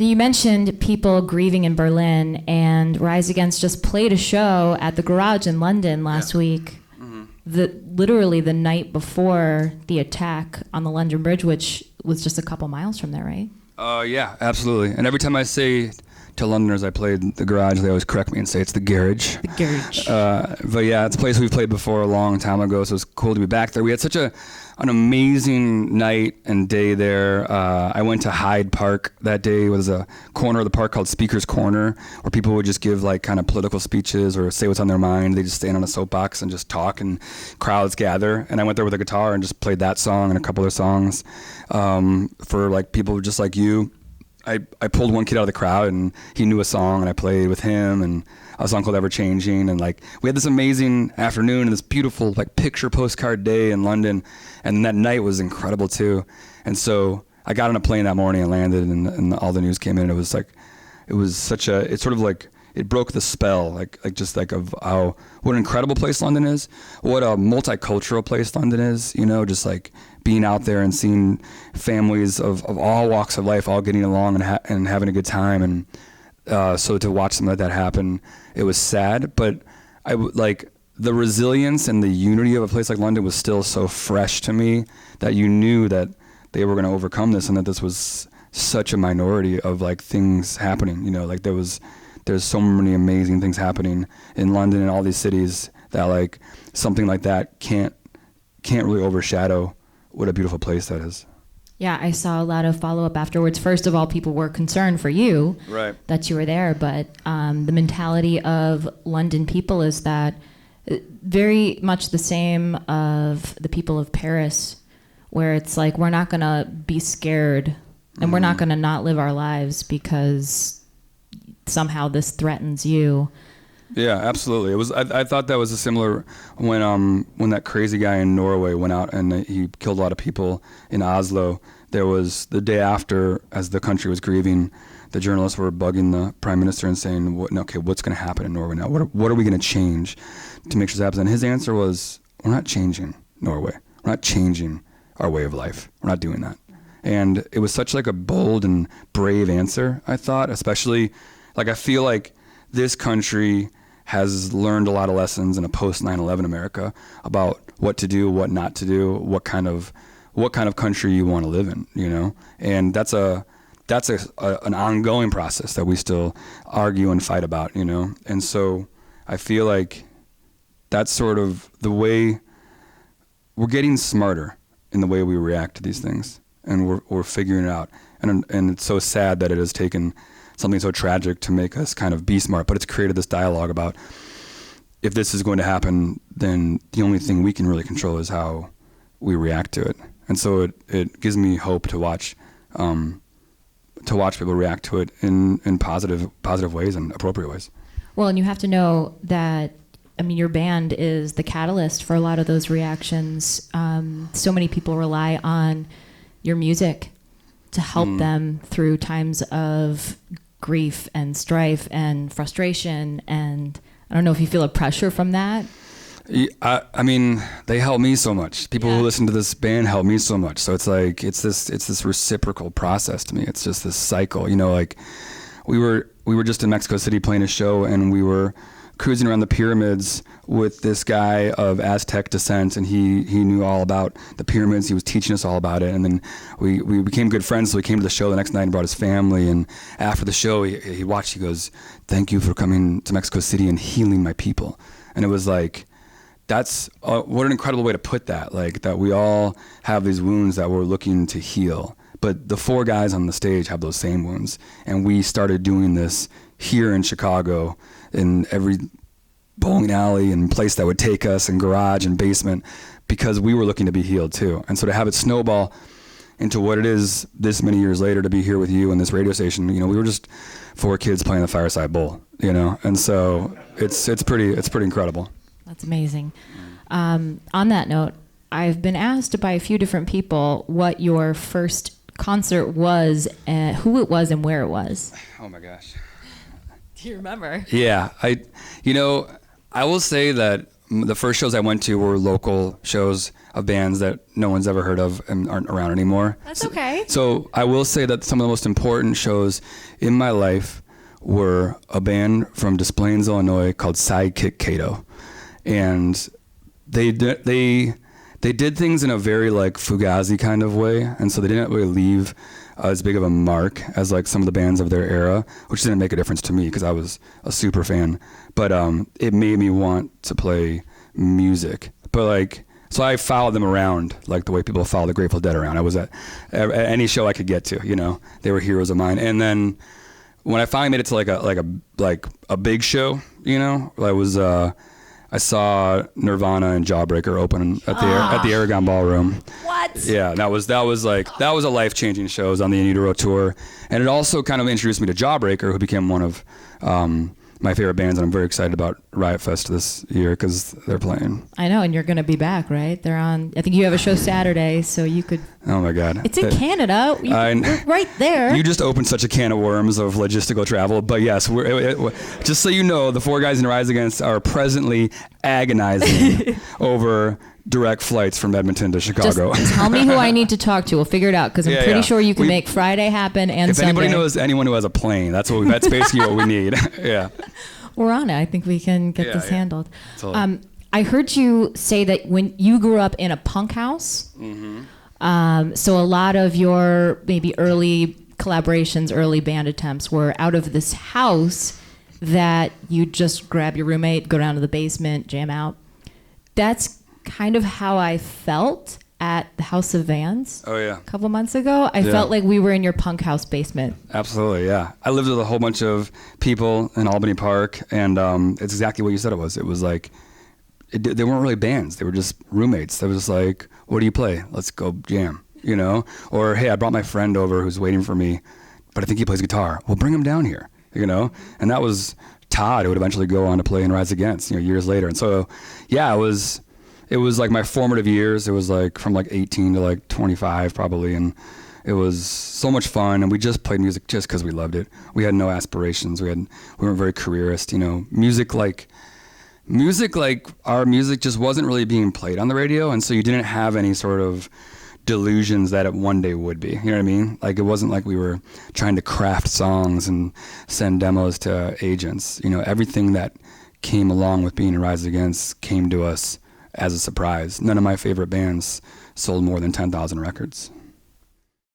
You mentioned people grieving in Berlin, and Rise Against just played a show at the Garage in London last week. Literally the night before the attack on the London Bridge, which was just a couple miles from there, right? Yeah, absolutely. And every time I say to Londoners I played the Garage, they always correct me and say it's the Garage. The Garage. But yeah, it's a place we've played before a long time ago, so it's cool to be back there. We had such an amazing night and day there. I went to Hyde Park that day. It was a corner of the park called Speaker's Corner, where people would just give like kind of political speeches or say what's on their mind. They just stand on a soapbox and just talk, and crowds gather. And I went there with a guitar and just played that song and a couple other songs for like people just like you. I pulled one kid out of the crowd, and he knew a song, and I played with him, and a song called Ever Changing, and like we had this amazing afternoon and this beautiful like picture postcard day in London, and that night was incredible too. And so I got on a plane that morning and landed, and all the news came in, and it broke the spell, like of what an incredible place London is, what a multicultural place London is, just like being out there and seeing families of all walks of life all getting along and having a good time. And so to watch something like that happen, it was sad, but the resilience and the unity of a place like London was still so fresh to me that you knew that they were going to overcome this, and that this was such a minority of like things happening, like there's so many amazing things happening in London and all these cities that like something like that can't really overshadow what a beautiful place that is. Yeah, I saw a lot of follow-up afterwards. First of all, people were concerned for you, right, that you were there, but the mentality of London people is that very much the same of the people of Paris, where it's like we're not going to be scared and we're not going to not live our lives because somehow this threatens you. Yeah, absolutely. It was. I thought that was a similar when that crazy guy in Norway went out and he killed a lot of people in Oslo. There was the day after, as the country was grieving, the journalists were bugging the prime minister and saying, what's going to happen in Norway now? What are we going to change to make sure this happens? And his answer was, we're not changing Norway. We're not changing our way of life. We're not doing that. And it was such like a bold and brave answer, I thought, especially like I feel like this country has learned a lot of lessons in a post 9/11 America about what to do, what not to do, what kind of country you want to live in, and that's an ongoing process that we still argue and fight about, and so I feel like that's sort of the way we're getting smarter in the way we react to these things, and we're figuring it out, and it's so sad that it has taken something so tragic to make us kind of be smart, but it's created this dialogue about if this is going to happen, then the only thing we can really control is how we react to it. And so it gives me hope to watch people react to it in positive ways and appropriate ways. Well, and you have to know that, your band is the catalyst for a lot of those reactions. So many people rely on your music to help them through times of grief and strife and frustration, and I don't know if you feel a pressure from that. They help me so much. People who listen to this band help me so much. So it's like it's this reciprocal process to me. It's just this cycle. Like we were just in Mexico City playing a show, and we were cruising around the pyramids with this guy of Aztec descent, and he knew all about the pyramids. He was teaching us all about it, and then we became good friends. So he came to the show the next night and brought his family, and after the show he watched, he goes, "Thank you for coming to Mexico City and healing my people." And it was like, that's what an incredible way to put that, like that we all have these wounds that we're looking to heal, but the four guys on the stage have those same wounds, and we started doing this here in Chicago in every bowling alley and place that would take us, and garage and basement, because we were looking to be healed too. And so to have it snowball into what it is this many years later, to be here with you on this radio station, we were just four kids playing the Fireside Bowl, and so it's pretty incredible. That's amazing. On that note, I've been asked by a few different people what your first concert was, who it was, and where it was. Oh my gosh. Do you remember? Yeah, I will say that the first shows I went to were local shows of bands that no one's ever heard of and aren't around anymore. That's okay. So I will say that some of the most important shows in my life were a band from Des Plaines, Illinois called Sidekick Kato. And they did things in a very like Fugazi kind of way. And so they didn't really leave as big of a mark as like some of the bands of their era, which didn't make a difference to me because I was a super fan. But it made me want to play music. But like, so I followed them around like the way people follow the Grateful Dead around. I was at any show I could get to, you know, they were heroes of mine. And then when I finally made it to like a big show, you know, I saw Nirvana and Jawbreaker open at the Aragon Ballroom. What? Yeah, that was a life-changing show. I was on the In Utero tour, and it also kind of introduced me to Jawbreaker, who became one of my favorite bands, and I'm very excited about Riot Fest this year because they're playing. I know, and you're going to be back, right? They're on. I think you have a show Saturday, so you could. Oh my God! It's in Canada. We're right there. You just opened such a can of worms of logistical travel, but yes, just so you know, the four guys in Rise Against are presently agonizing over direct flights from Edmonton to Chicago. Just tell me who I need to talk to. We'll figure it out because I'm pretty sure you can make Friday happen and Sunday. If anybody knows anyone who has a plane, that's basically what we need. Yeah. We're on it. I think we can get this handled. Totally. I heard you say that when you grew up in a punk house, so a lot of your maybe early collaborations, early band attempts were out of this house that you just grab your roommate, go down to the basement, jam out. That's kind of how I felt at the House of Vans a couple months ago. I felt like we were in your punk house basement. Absolutely, yeah. I lived with a whole bunch of people in Albany Park, and it's exactly what you said it was. It was like, they weren't really bands. They were just roommates. They was just like, what do you play? Let's go jam, you know? Or, hey, I brought my friend over who's waiting for me, but I think he plays guitar. Well, bring him down here, you know? And that was Todd, who would eventually go on to play in Rise Against, you know, years later. And so, yeah, it was like my formative years. It was like from like 18 to like 25 probably. And it was so much fun. And we just played music just because we loved it. We had no aspirations. We weren't very careerist, you know, music like our music just wasn't really being played on the radio. And so you didn't have any sort of delusions that it one day would be, you know what I mean? Like it wasn't like we were trying to craft songs and send demos to agents. You know, everything that came along with being in Rise Against came to us as a surprise. None of my favorite bands sold more than 10,000 records.